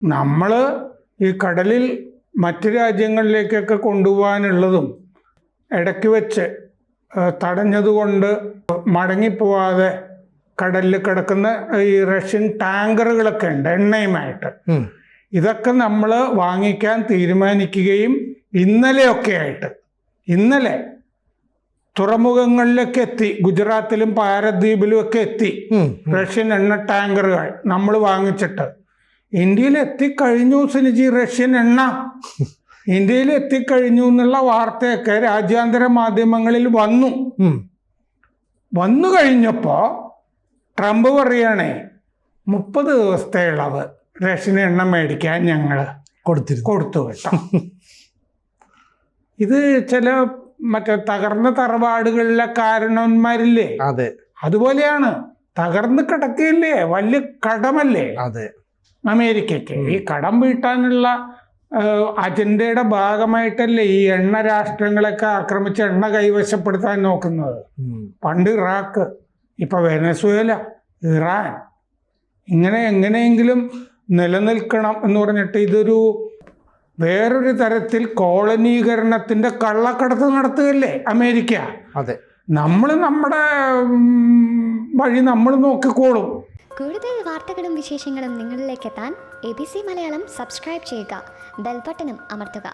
നമ്മൾ ഈ കടലിൽ മറ്റു രാജ്യങ്ങളിലേക്കൊക്കെ കൊണ്ടുപോകാനുള്ളതും ഇടയ്ക്ക് വെച്ച് തടഞ്ഞതുകൊണ്ട് മടങ്ങിപ്പോവാതെ കടലിൽ കിടക്കുന്ന ഈ റഷ്യൻ ടാങ്കറുകളൊക്കെ ഉണ്ട് എണ്ണയുമായിട്ട്. ഇതൊക്കെ നമ്മൾ വാങ്ങിക്കാൻ തീരുമാനിക്കുകയും ഇന്നലെ തുറമുഖങ്ങളിലൊക്കെ എത്തി. ഗുജറാത്തിലും പാരദ്വീപിലും ഒക്കെ എത്തി റഷ്യൻ എണ്ണ ടാങ്കറുകൾ നമ്മൾ വാങ്ങിച്ചിട്ട്. ഇന്ത്യയിൽ എത്തിക്കഴിഞ്ഞു സിനിജി റഷ്യൻ എണ്ണ. ഇന്ത്യയിൽ എത്തിക്കഴിഞ്ഞു എന്നുള്ള വാർത്തയൊക്കെ രാജ്യാന്തര മാധ്യമങ്ങളിൽ വന്നു കഴിഞ്ഞപ്പോൾ ട്രംപ് പറയുകയാണേ 30 ദിവസത്തെ ഇളവ് റഷ്യൻ എണ്ണ മേടിക്കാൻ ഞങ്ങൾ കൊടുത്തു കേട്ടോ. ഇത് ചില മറ്റേ തകർന്ന തറവാടുകളിലെ കാരണവന്മാരില്ലേ, അതുപോലെയാണ്. തകർന്ന് കിടക്കില്ലേ, വലിയ കടമല്ലേ അമേരിക്കയ്ക്ക്. ഈ കടം വീട്ടാനുള്ള അജണ്ടയുടെ ഭാഗമായിട്ടല്ലേ ഈ എണ്ണ രാഷ്ട്രങ്ങളൊക്കെ ആക്രമിച്ച് എണ്ണ കൈവശപ്പെടുത്താൻ നോക്കുന്നത്. പണ്ട് ഇറാഖ്, ഇപ്പൊ വെനസ്വേല, ഇറാൻ, ഇങ്ങനെ എങ്ങനെയെങ്കിലും നിലനിൽക്കണം എന്ന് പറഞ്ഞിട്ട് ഇതൊരു വേറൊരു തരത്തിൽ കോളനീകരണത്തിന്റെ കള്ളക്കടത്ത് നടത്തുകയല്ലേ അമേരിക്ക. നമ്മൾ നമ്മുടെ വഴി നമ്മൾ നോക്കിക്കോളും. കൂടുതൽ വാർത്തകളും വിശേഷങ്ങളും നിങ്ങളിലേക്ക് എത്താൻ ABC മലയാളം സബ്സ്ക്രൈബ് ചെയ്യുക, ബെൽ ബട്ടണും അമർത്തുക.